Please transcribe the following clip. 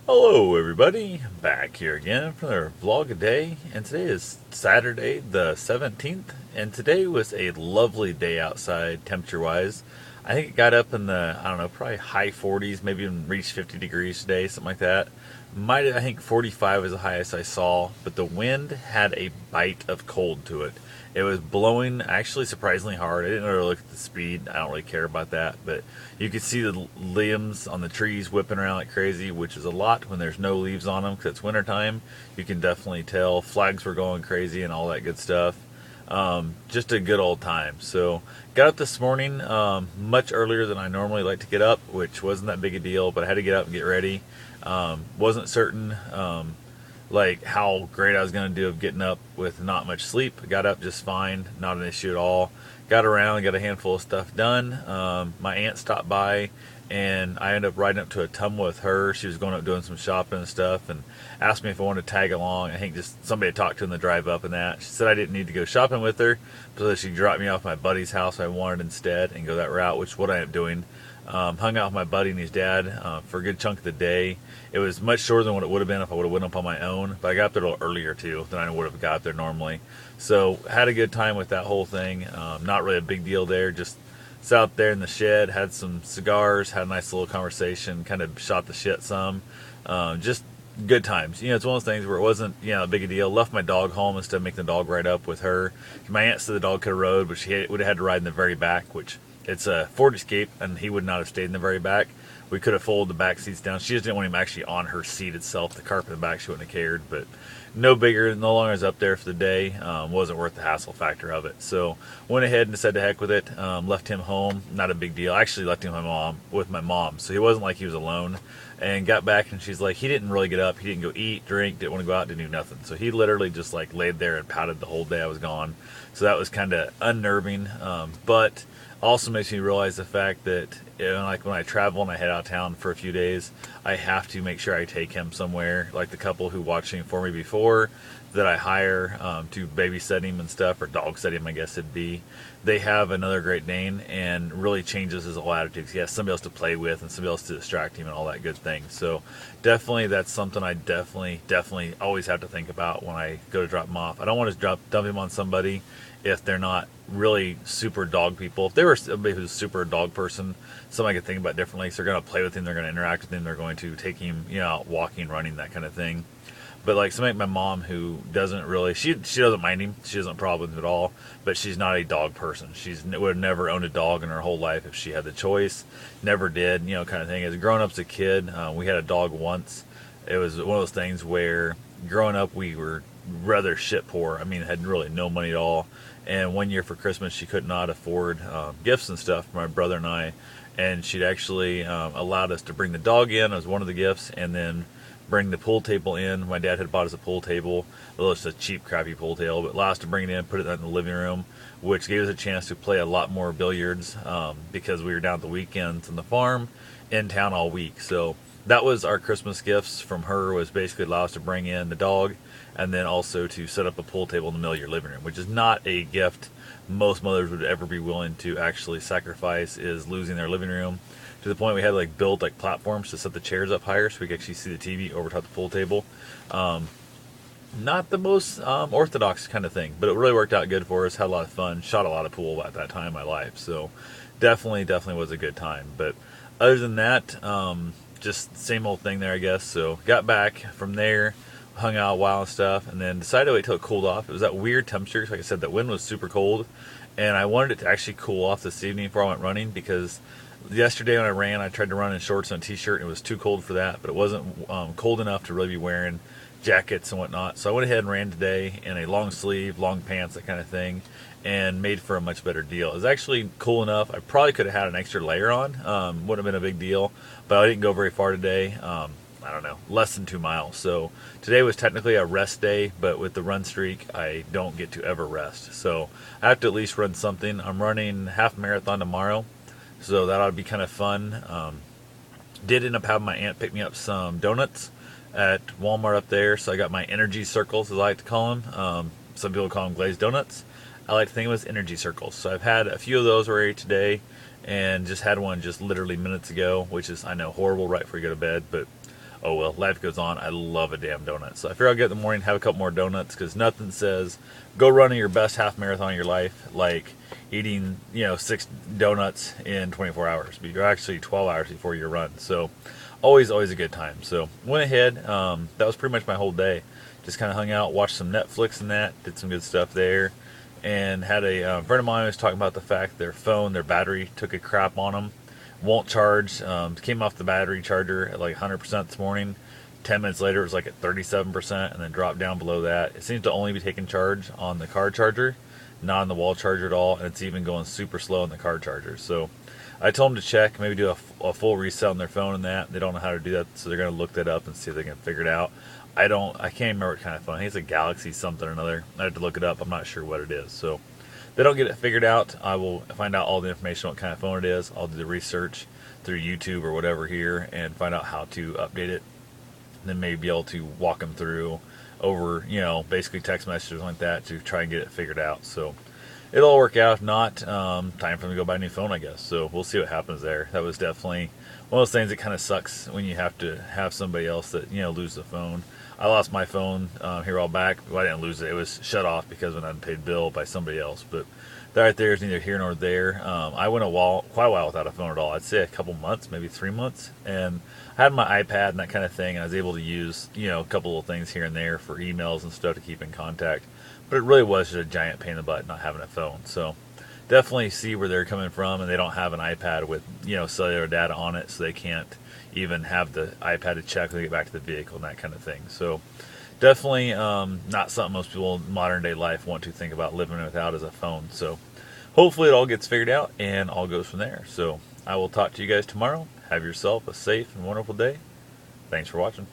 Hello, everybody. Back here again for another vlog a day, and today is Saturday, the 17th, and today was a lovely day outside, temperature-wise. I think it got up in the, I don't know, probably high 40s, maybe even reached 50 degrees today, something like that. I think 45 was the highest I saw, but the wind had a bite of cold to it. It was blowing actually surprisingly hard. I didn't really look at the speed. I don't really care about that, but you could see the limbs on the trees whipping around like crazy, which is a lot when there's no leaves on them because it's wintertime. You can definitely tell flags were going crazy and all that good stuff. Just a good old time. So got up this morning much earlier than I normally like to get up, which wasn't that big a deal, but I had to get up and get ready. Wasn't certain like how great I was going to do of getting up with not much sleep. Got up just fine, not an issue at all. Got around, got a handful of stuff done. My aunt stopped by, and I ended up riding up to Ottumwa with her. She was going up doing some shopping and stuff, and asked me if I wanted to tag along. I think just somebody to talk to in the drive up and that. She said I didn't need to go shopping with her, so she dropped me off at my buddy's house. I wanted instead and go that route, which is what I ended up doing. Hung out with my buddy and his dad for a good chunk of the day. It was much shorter than what it would have been if I would have went up on my own, but I got up there a little earlier too than I would have got there normally. So had a good time with that whole thing. Not really a big deal there. Just sat out there in the shed, had some cigars, had a nice little conversation, kind of shot the shit some. Just good times. It's one of those things where it wasn't, a big a deal. Left my dog home instead of making the dog ride up with her. My aunt said the dog could have rode, but she would have had to ride in the very back, which it's a Ford Escape, and he would not have stayed in the very back. We could have folded the back seats down. She just didn't want him actually on her seat itself. The carpet in the back, she wouldn't have cared. But no bigger. No longer was up there for the day. Wasn't worth the hassle factor of it. So went ahead and said to heck with it. Left him home. Not a big deal. I actually left him with my mom. So he wasn't like he was alone. And got back, and she's like, he didn't really get up. He didn't go eat, drink, didn't want to go out, didn't do nothing. So he literally just like laid there and pouted the whole day I was gone. So that was kind of unnerving. But also makes me realize the fact that like when I travel and I head out of town for a few days, I have to make sure I take him somewhere. Like the couple who watched him for me before that I hire to babysit him and stuff, or dog sit him, I guess it'd be. They have another Great Dane, and really changes his whole attitude. He has somebody else to play with and somebody else to distract him and all that good thing. So definitely that's something I definitely always have to think about when I go to drop him off. I don't want to dump him on somebody if they're not really super dog people. If they were somebody who's a super dog person, something I could think about differently. So they're going to play with him, they're going to interact with him, they're going to take him, out walking, running, that kind of thing. But like somebody like my mom who doesn't really, she doesn't mind him, she doesn't have problems at all, but she's not a dog person. Would have never owned a dog in her whole life if she had the choice. Never did, kind of thing. As growing up as a kid, we had a dog once. It was one of those things where growing up we were rather shit poor. I mean, had really no money at all. And one year for Christmas, she could not afford gifts and stuff for my brother and I. And she'd actually allowed us to bring the dog in as one of the gifts, and then bring the pool table in. My dad had bought us a pool table. It was just a cheap, crappy pool table, but allowed us to bring it in, put it in the living room, which gave us a chance to play a lot more billiards because we were down at the weekends on the farm, in town all week. So that was our Christmas gifts from her, was basically allow us to bring in the dog, and then also to set up a pool table in the middle of your living room, which is not a gift most mothers would ever be willing to actually sacrifice, is losing their living room. To the point we had built platforms to set the chairs up higher so we could actually see the TV over top the pool table. Not the most orthodox kind of thing, but it really worked out good for us. Had a lot of fun. Shot a lot of pool at that time in my life, so definitely was a good time. But other than that, just same old thing there, I guess. So got back from there, hung out a while and stuff, and then decided to wait till it cooled off. It was that weird temperature. Like I said, that wind was super cold, and I wanted it to actually cool off this evening before I went running, because yesterday when I ran, I tried to run in shorts and a t-shirt, and it was too cold for that, but it wasn't cold enough to really be wearing jackets and whatnot. So I went ahead and ran today in a long sleeve, long pants, that kind of thing, and made for a much better deal. It was actually cool enough. I probably could have had an extra layer on. Wouldn't have been a big deal, but I didn't go very far today. I don't know, less than 2 miles. So today was technically a rest day, but with the run streak, I don't get to ever rest. So I have to at least run something. I'm running half marathon tomorrow, so that ought to be kind of fun. Did end up having my aunt pick me up some donuts at Walmart up there, so I got my energy circles, as I like to call them. Some people call them glazed donuts. I like to think of them as energy circles. So I've had a few of those already today, and just had one just literally minutes ago, which is, I know, horrible right before you go to bed, but oh well, life goes on. I love a damn donut. So I figure I'll get in the morning, have a couple more donuts, because nothing says go running your best half marathon of your life like eating, 6 donuts in 24 hours. But you're actually 12 hours before your run. So always a good time. So went ahead. That was pretty much my whole day. Just kind of hung out, watched some Netflix and that, did some good stuff there. And had a friend of mine was talking about the fact their phone, their battery took a crap on them, won't charge. Came off the battery charger at like 100% this morning. 10 minutes later, it was like at 37%, and then dropped down below that. It seems to only be taking charge on the car charger, not on the wall charger at all, and it's even going super slow on the car charger. So I told them to check, maybe do a full reset on their phone and that. They don't know how to do that, so they're going to look that up and see if they can figure it out. I can't remember what kind of phone. I think it's a Galaxy something or another. I have to look it up. I'm not sure what it is. So if they don't get it figured out, I will find out all the information on what kind of phone it is. I'll do the research through YouTube or whatever here and find out how to update it. And then maybe be able to walk them through over, basically text messages like that to try and get it figured out. So it'll all work out. If not, time for them to go buy a new phone, I guess. So we'll see what happens there. That was definitely one of those things that kind of sucks when you have to have somebody else that, lose the phone. I lost my phone here a while back. Well, I didn't lose it. It was shut off because of an unpaid bill by somebody else. But that right there is neither here nor there. I went quite a while without a phone at all. I'd say a couple months, maybe 3 months. And I had my iPad and that kind of thing. And I was able to use, a couple of things here and there for emails and stuff to keep in contact. But it really was just a giant pain in the butt not having a phone. So definitely see where they're coming from. And they don't have an iPad with, cellular data on it. So they can't even have the iPad to check when they get back to the vehicle and that kind of thing. So definitely not something most people in modern day life want to think about living without as a phone. So hopefully it all gets figured out and all goes from there. So I will talk to you guys tomorrow. Have yourself a safe and wonderful day. Thanks for watching.